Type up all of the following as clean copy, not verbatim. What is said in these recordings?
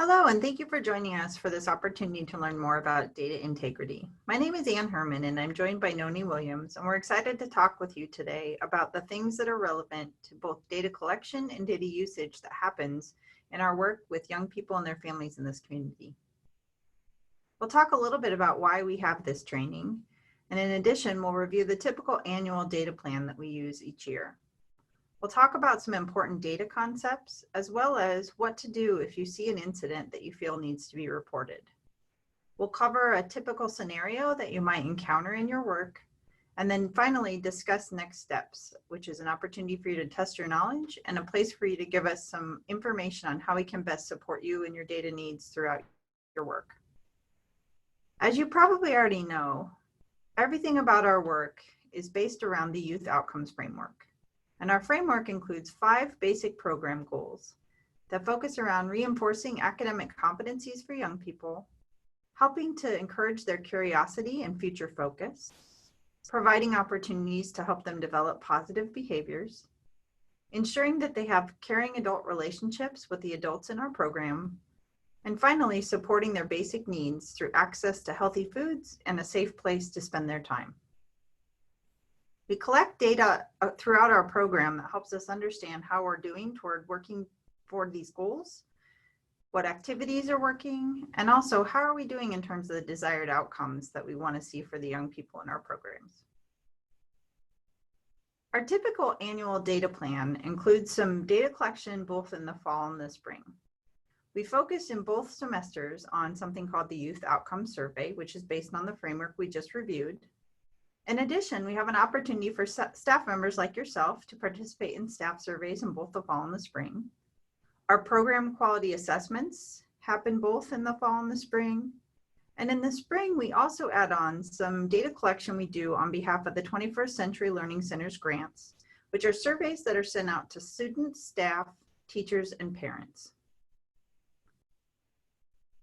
Hello, and thank you for joining us for this opportunity to learn more about data integrity. My name is Ann Herman, and I'm joined by Noni Williams, and we're excited to talk with you today about the things that are relevant to both data collection and data usage that happens in our work with young people and their families in this community. We'll talk a little bit about why we have this training, and in addition, we'll review the typical annual data plan that we use each year. We'll talk about some important data concepts, as well as what to do if you see an incident that you feel needs to be reported. We'll cover a typical scenario that you might encounter in your work, and then finally discuss next steps, which is an opportunity for you to test your knowledge and a place for you to give us some information on how we can best support you and your data needs throughout your work. As you probably already know, everything about our work is based around the Youth Outcomes Framework. And our framework includes 5 basic program goals that focus around reinforcing academic competencies for young people, helping to encourage their curiosity and future focus, providing opportunities to help them develop positive behaviors, ensuring that they have caring adult relationships with the adults in our program, and finally, supporting their basic needs through access to healthy foods and a safe place to spend their time. We collect data throughout our program that helps us understand how we're doing toward working toward these goals, what activities are working, and also how are we doing in terms of the desired outcomes that we want to see for the young people in our programs. Our typical annual data plan includes some data collection both in the fall and the spring. We focus in both semesters on something called the Youth Outcomes Survey, which is based on the framework we just reviewed. In addition, we have an opportunity for staff members like yourself to participate in staff surveys in both the fall and the spring. Our program quality assessments happen both in the fall and the spring. And in the spring, we also add on some data collection we do on behalf of the 21st Century Learning Centers grants, which are surveys that are sent out to students, staff, teachers, and parents.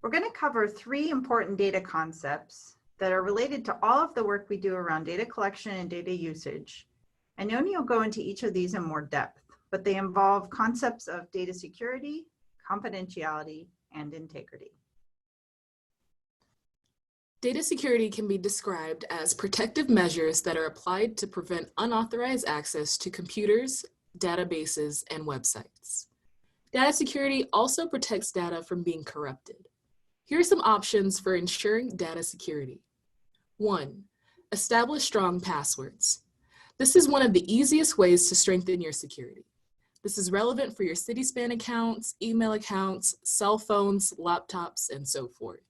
We're going to cover 3 important data concepts that are related to all of the work we do around data collection and data usage. And Noni will go into each of these in more depth, but they involve concepts of data security, confidentiality, and integrity. Data security can be described as protective measures that are applied to prevent unauthorized access to computers, databases, and websites. Data security also protects data from being corrupted. Here are some options for ensuring data security. 1. Establish strong passwords. This is one of the easiest ways to strengthen your security. This is relevant for your Citizen accounts, email accounts, cell phones, laptops, and so forth.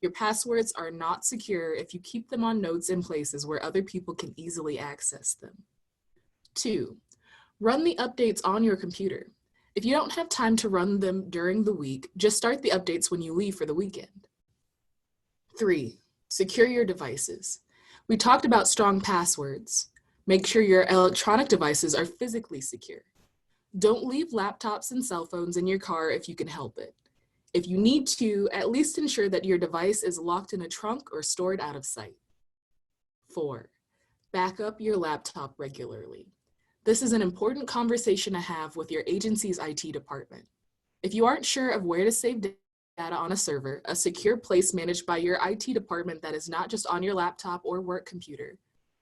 Your passwords are not secure if you keep them on notes in places where other people can easily access them. 2. Run the updates on your computer. If you don't have time to run them during the week, just start the updates when you leave for the weekend. 3. Secure your devices. We talked about strong passwords. Make sure your electronic devices are physically secure. Don't leave laptops and cell phones in your car if you can help it. If you need to, at least ensure that your device is locked in a trunk or stored out of sight. 4. Back up your laptop regularly. This is an important conversation to have with your agency's IT department. If you aren't sure of where to save data on a server, a secure place managed by your IT department that is not just on your laptop or work computer,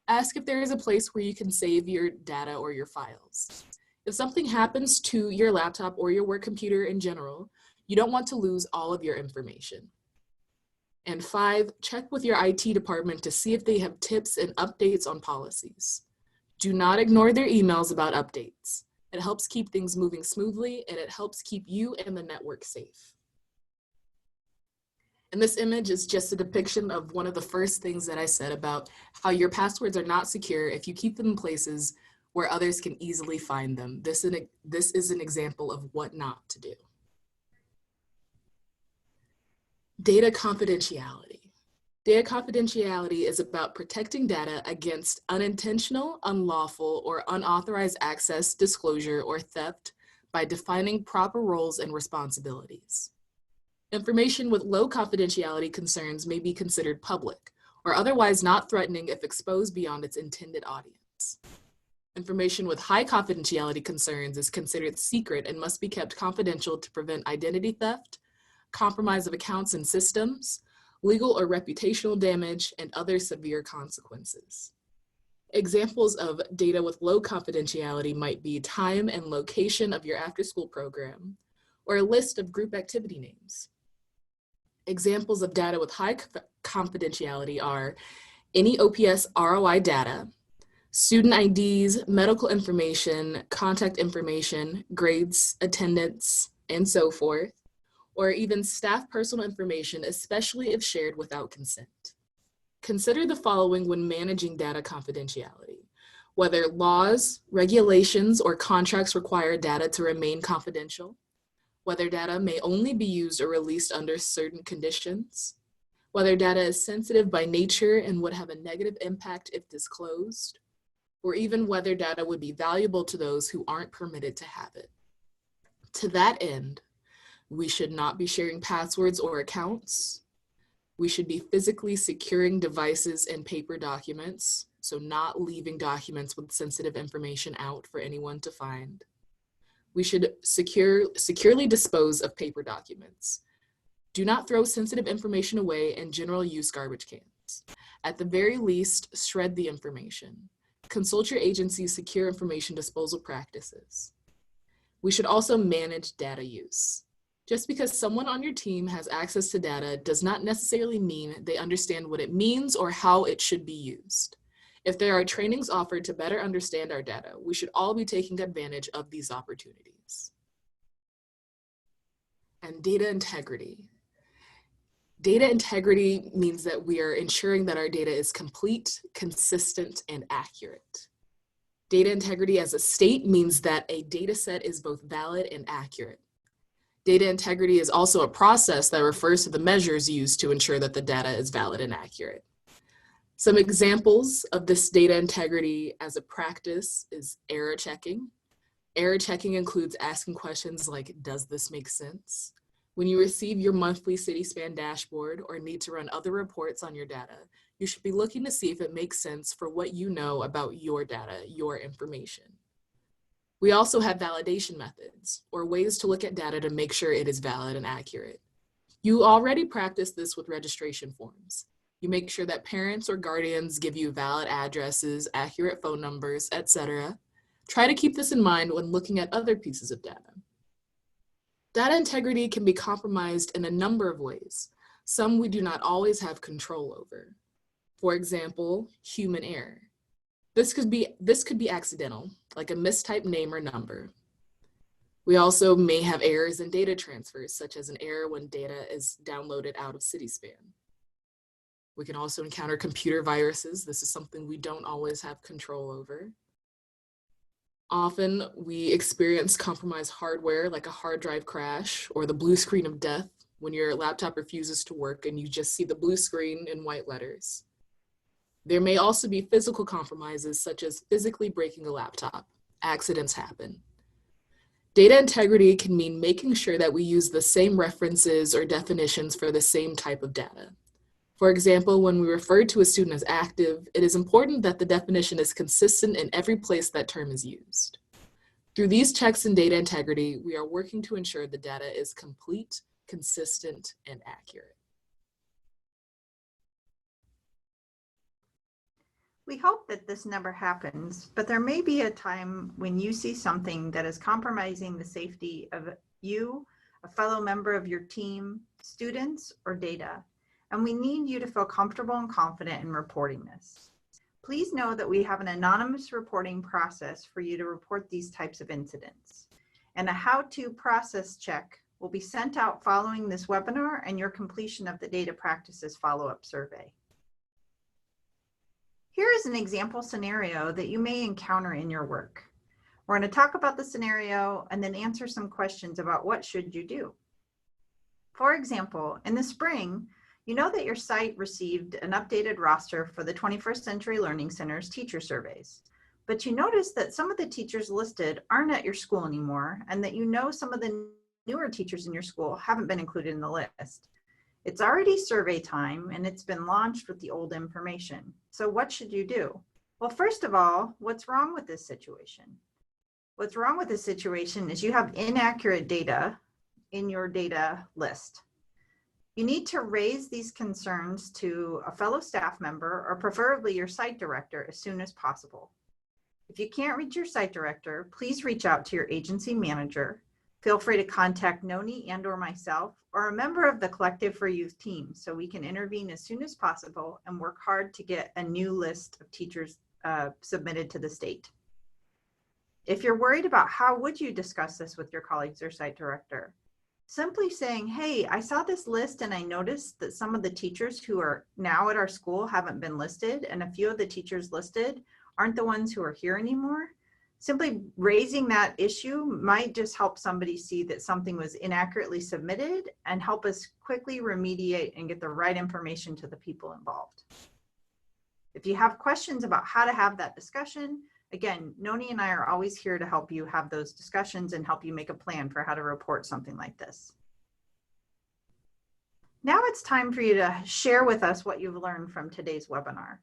ask if there is a place where you can save your data or your files. If something happens to your laptop or your work computer in general, you don't want to lose all of your information. And 5, check with your IT department to see if they have tips and updates on policies. Do not ignore their emails about updates. It helps keep things moving smoothly, and it helps keep you and the network safe. And this image is just a depiction of one of the first things that I said about how your passwords are not secure if you keep them in places where others can easily find them. This is an example of what not to do. Data confidentiality. Data confidentiality is about protecting data against unintentional, unlawful, or unauthorized access, disclosure, or theft by defining proper roles and responsibilities. Information with low confidentiality concerns may be considered public, or otherwise not threatening if exposed beyond its intended audience. Information with high confidentiality concerns is considered secret and must be kept confidential to prevent identity theft, compromise of accounts and systems, legal or reputational damage, and other severe consequences. Examples of data with low confidentiality might be time and location of your after-school program, or a list of group activity names. Examples of data with high confidentiality are any OPS ROI data, student IDs, medical information, contact information, grades, attendance, and so forth, or even staff personal information, especially if shared without consent. Consider the following when managing data confidentiality: whether laws, regulations, or contracts require data to remain confidential, whether data may only be used or released under certain conditions, whether data is sensitive by nature and would have a negative impact if disclosed, or even whether data would be valuable to those who aren't permitted to have it. To that end, we should not be sharing passwords or accounts. We should be physically securing devices and paper documents, so not leaving documents with sensitive information out for anyone to find. We should securely dispose of paper documents. Do not throw sensitive information away in general use garbage cans. At the very least, shred the information. Consult your agency's secure information disposal practices. We should also manage data use. Just because someone on your team has access to data does not necessarily mean they understand what it means or how it should be used. If there are trainings offered to better understand our data, we should all be taking advantage of these opportunities. And data integrity. Data integrity means that we are ensuring that our data is complete, consistent, and accurate. Data integrity as a state means that a data set is both valid and accurate. Data integrity is also a process that refers to the measures used to ensure that the data is valid and accurate. Some examples of this data integrity as a practice is error checking. Error checking includes asking questions like, does this make sense? When you receive your monthly CitySpan dashboard or need to run other reports on your data, you should be looking to see if it makes sense for what you know about your data, your information. We also have validation methods, or ways to look at data to make sure it is valid and accurate. You already practice this with registration forms. You make sure that parents or guardians give you valid addresses, accurate phone numbers, etc. Try to keep this in mind when looking at other pieces of data. Data integrity can be compromised in a number of ways. Some we do not always have control over. For example, human error. This could be accidental, like a mistyped name or number. We also may have errors in data transfers, such as an error when data is downloaded out of CitySpan. We can also encounter computer viruses. This is something we don't always have control over. Often we experience compromised hardware like a hard drive crash or the blue screen of death when your laptop refuses to work and you just see the blue screen in white letters. There may also be physical compromises such as physically breaking a laptop. Accidents happen. Data integrity can mean making sure that we use the same references or definitions for the same type of data. For example, when we refer to a student as active, it is important that the definition is consistent in every place that term is used. Through these checks in data integrity, we are working to ensure the data is complete, consistent, and accurate. We hope that this never happens, but there may be a time when you see something that is compromising the safety of you, a fellow member of your team, students, or data, and we need you to feel comfortable and confident in reporting this. Please know that we have an anonymous reporting process for you to report these types of incidents, and a how-to process check will be sent out following this webinar and your completion of the data practices follow-up survey. Here is an example scenario that you may encounter in your work. We're going to talk about the scenario and then answer some questions about what should you do. For example, in the spring, you know that your site received an updated roster for the 21st Century Learning Center's teacher surveys, but you notice that some of the teachers listed aren't at your school anymore, and that you know some of the newer teachers in your school haven't been included in the list. It's already survey time and it's been launched with the old information. So what should you do? Well, first of all, what's wrong with this situation? What's wrong with this situation is you have inaccurate data in your data list. You need to raise these concerns to a fellow staff member or preferably your site director as soon as possible. If you can't reach your site director, please reach out to your agency manager. Feel free to contact Noni and or myself or a member of the Collective for Youth team so we can intervene as soon as possible and work hard to get a new list of teachers submitted to the state. If you're worried about how would you discuss this with your colleagues or site director, simply saying, hey, I saw this list and I noticed that some of the teachers who are now at our school haven't been listed, and a few of the teachers listed aren't the ones who are here anymore. Simply raising that issue might just help somebody see that something was inaccurately submitted and help us quickly remediate and get the right information to the people involved. If you have questions about how to have that discussion, again, Noni and I are always here to help you have those discussions and help you make a plan for how to report something like this. Now it's time for you to share with us what you've learned from today's webinar.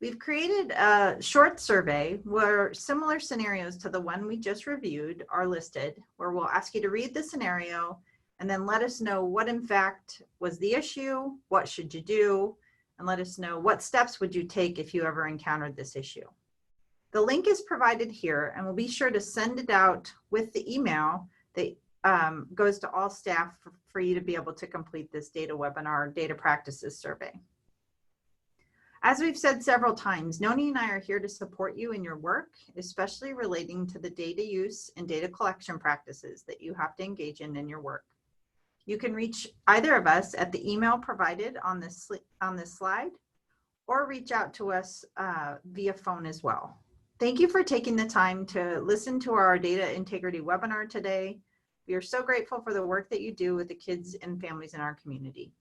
We've created a short survey where similar scenarios to the one we just reviewed are listed, where we'll ask you to read the scenario and then let us know what in fact was the issue, what should you do, and let us know what steps would you take if you ever encountered this issue. The link is provided here, and we'll be sure to send it out with the email that goes to all staff for you to be able to complete this data webinar, data practices survey. As we've said several times, Noni and I are here to support you in your work, especially relating to the data use and data collection practices that you have to engage in your work. You can reach either of us at the email provided on this slide, or reach out to us via phone as well. Thank you for taking the time to listen to our data integrity webinar today. We are so grateful for the work that you do with the kids and families in our community.